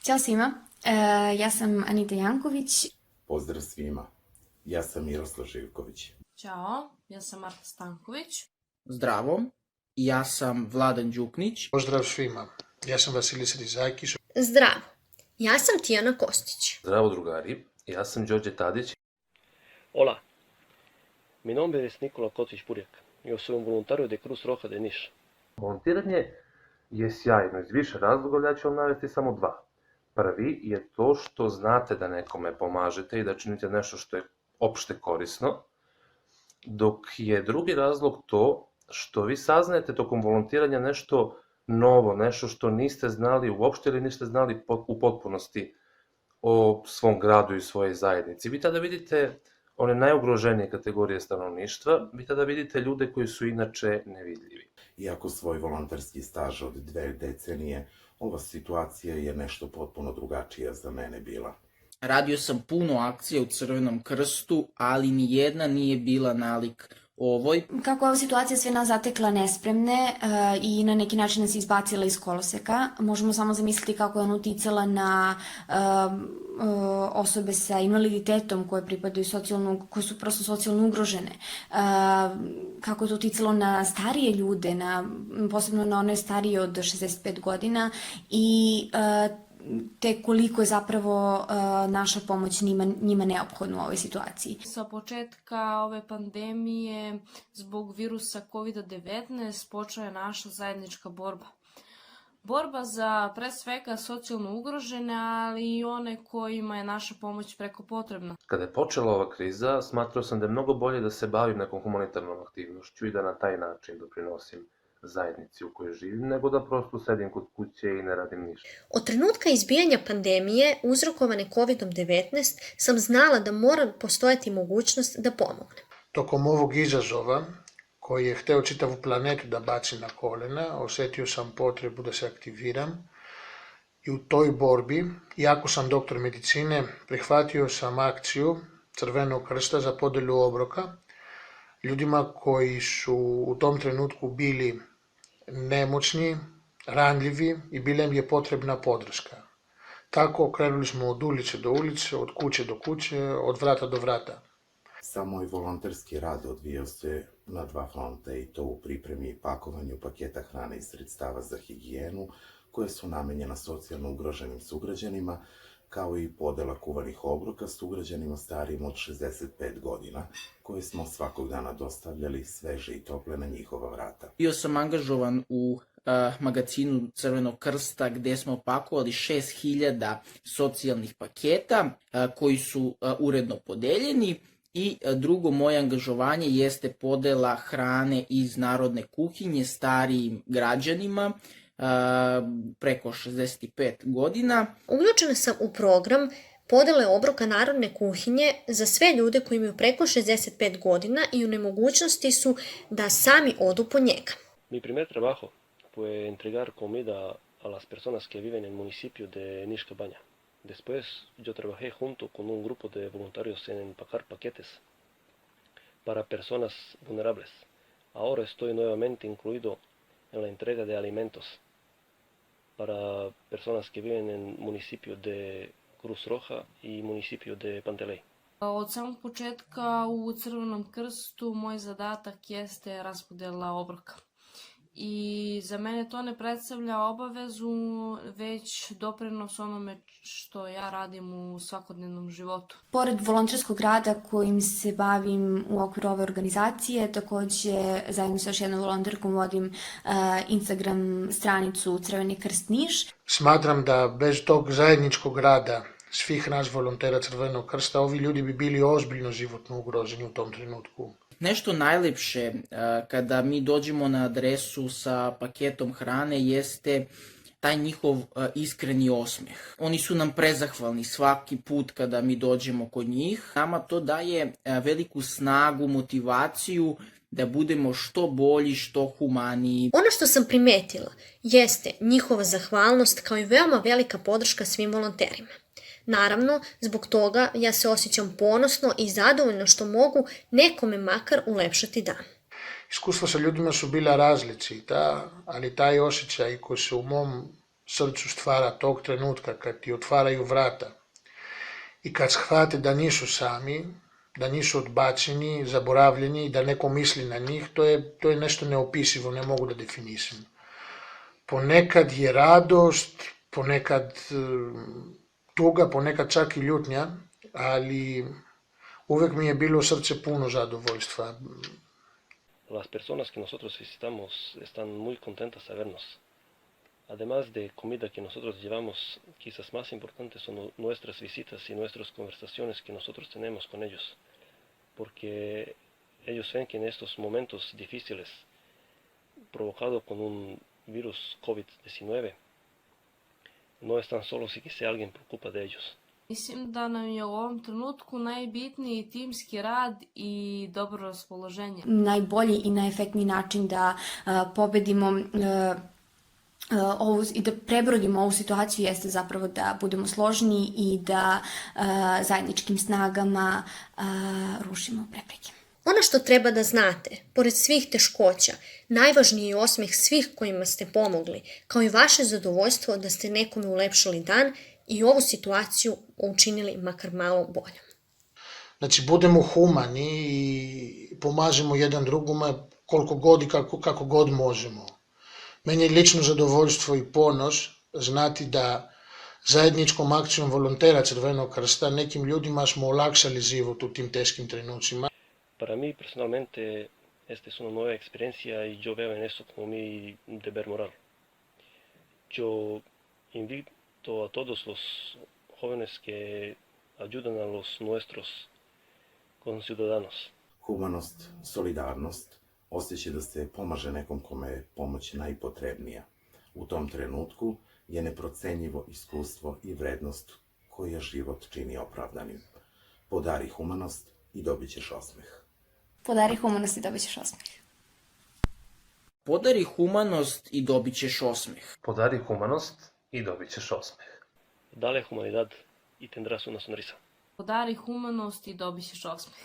Ćao svima, ja sam Anita Janković. Pozdrav svima, ja sam Miroslav Živković. Ćao, ja sam Marta Stanković. Zdravo, ja sam Vladan Đuknić. Pozdrav svima, ja sam Vasilis Rizajkić. Zdravo, ja sam Tijana Kostić. Zdravo drugari, ja sam Đorđe Tadić. Olá, mi nome je Nikola Kocić-Purjak. Eu sou voluntário de Cruz Roja de Niš. Volontiranje je sjajno iz više razloga, ja ću vam navesti samo dva. Prvi je to što znate da nekome pomažete i da činite nešto što je opšte korisno, dok je drugi razlog to što vi saznajete tokom volontiranja nešto novo, nešto što niste znali uopšte ili niste znali u potpunosti o svom gradu i svojoj zajednici. Vi tada vidite one najugroženije kategorije stanovništva, vi tada vidite ljude koji su inače nevidljivi. Iako svoj volonterski staž od 2 decenije, ova situacija je nešto potpuno drugačija za mene bila. Radio sam puno akcija u Crvenom krstu, ali ni jedna nije bila nalik ovoj. Kako je ova situacija sve nas zatekla nespremne i na neki način nas izbacila iz koloseka, možemo samo zamisliti kako je ona uticala na osobe sa invaliditetom koje pripadaju koje su prosto socijalno ugrožene. Kako je to uticalo na starije ljude, posebno na one starije od 65 godina i te koliko je zapravo naša pomoć njima neophodna u ovoj situaciji. Sa početka ove pandemije zbog virusa COVID-19 počela je naša zajednička borba. Borba za pre svega socijalno ugrožene, ali i one kojima je naša pomoć preko potrebna. Kada je počela ova kriza, smatrao sam da je mnogo bolje da se bavim nekom humanitarnom aktivnošću i da na taj način doprinosim zajednici u kojoj živim, nego da prosto sedim kod kuće i ne radim ništa. Od trenutka izbijanja pandemije uzrokovane COVID-19 sam znala da mora postojati mogućnost da pomognem. Tokom ovog izazova, koji je hteo čitavu planetu da baci na kolena, osetio sam potrebu da se aktiviram i u toj borbi, iako sam doktor medicine, prihvatio sam akciju Crvenog krsta za podelu obroka ljudima koji su u tom trenutku bili nemoćni, ranljivi i bila im je potrebna podrška. Tako krenuli smo od ulice do ulice, od kuće do kuće, od vrata do vrata. Sam moj volonterski rad odvijao se na 2 fronta i to u pripremi i pakovanju paketa hrane i sredstava za higijenu koje su namenjena socijalno ugroženim sugrađanima, kao i podela kuvanih obroka sugrađanima starijim od 65 godina, koje smo svakog dana dostavljali sveže i tople na njihova vrata. Bio sam angažovan u magazinu Crvenog krsta gde smo pakovali 6000 socijalnih paketa koji su uredno podeljeni. I drugo moje angažovanje jeste podela hrane iz narodne kuhinje starijim građanima preko 65 godina. Uključena sam u program podele obroka narodne kuhinje za sve ljude koji imaju preko 65 godina i u nemogućnosti su da sami odu po njega. Mi primer trabajo fue entregar comida a las personas que viven en el municipio de Niška Banja. Después yo trabajé junto con un grupo de voluntarios en empacar paquetes para personas vulnerables. Ahora estoy nuevamente incluido en la entrega de alimentos para personas que viven en el municipio de Cruz Roja y municipio de Pantelej. Od samog početka u Crvenom krstu moj zadatak jeste raspodela obroka. I za mene to ne predstavlja obavezu, već doprinos onome što ja radim u svakodnevnom životu. Pored volonterskog rada kojim se bavim u okviru ove organizacije, takođe zajedno sa još jednom volonterkom vodim Instagram stranicu Crveni krst Niš. Smatram da bez tog zajedničkog rada svih nas volontera Crvenog krsta, ovi ljudi bi bili ozbiljno životno ugroženi u tom trenutku. Nešto najlepše kada mi dođemo na adresu sa paketom hrane jeste taj njihov iskreni osmeh. Oni su nam prezahvalni svaki put kada mi dođemo kod njih. Nama to daje veliku snagu, motivaciju da budemo što bolji, što humaniji. Ono što sam primetila jeste njihova zahvalnost kao i veoma velika podrška svim volonterima. Naravno, zbog toga ja se osjećam ponosno i zadovoljno što mogu nekome makar ulepšati dan. Iskustva sa ljudima su bila različita, ali taj osjećaj koji se u mom srcu stvara tog trenutka kad ti otvaraju vrata i kad shvate da nisu sami, da nisu odbačeni, zaboravljeni, da neko misli na njih, to je nešto neopisivo, ne mogu da definišem. Ponekad je radost, ponekad tuga, ponekad čak i ljutnja, ali uvek mi je bilo srce puno zadovoljstva. Las personas que nosotros visitamos están muy contentas a vernos. Además de comida que nosotros llevamos, quizás más importantes son nuestras visitas y nuestras conversaciones que nosotros tenemos con ellos, porque ellos ven que en estos momentos difíciles, provocados con un virus COVID-19, no están solos y que se alguien preocupa de ellos. Mislim da nam je u ovom trenutku najbitniji timski rad i dobro raspoloženje. Najbolji i najefektniji način da pobedimo i da prebrodimo ovu situaciju jeste zapravo da budemo složni i da zajedničkim snagama rušimo prepreke. Ono što treba da znate, pored svih teškoća, najvažniji je osmeh svih kojima ste pomogli, kao i vaše zadovoljstvo da ste nekome ulepšali dan i ovu situaciju učinili makar malo boljom. Znači, budemo humani i pomažemo jedan drugome koliko god i kako god možemo. Meni je lično zadovoljstvo i ponos znati da zajedničkom akcijom volontera Crvenog krsta nekim ljudima smo olakšali život u tim teškim trenucima. Para mí personalmente esta es una nueva experiencia y yo veo en esto como mi deber moral. Yo invito a todos los jóvenes que ayudan a los nuestros conciudadanos. Humanost, solidarnost, osjećaj da se pomaže nekom kome je pomoć najpotrebnija. U tom trenutku je neprocenjivo iskustvo i vrednost koja život čini opravdanim. Podari humanost i dobit ćeš osmeh. Podari humanost i dobit ćeš osmeh. Podari humanost i dobit ćeš osmeh. Podari humanost i dobit ćeš osmeh. Dale humanidad y tendrás una sonrisa. Podari humanost i dobit ćeš osmeh.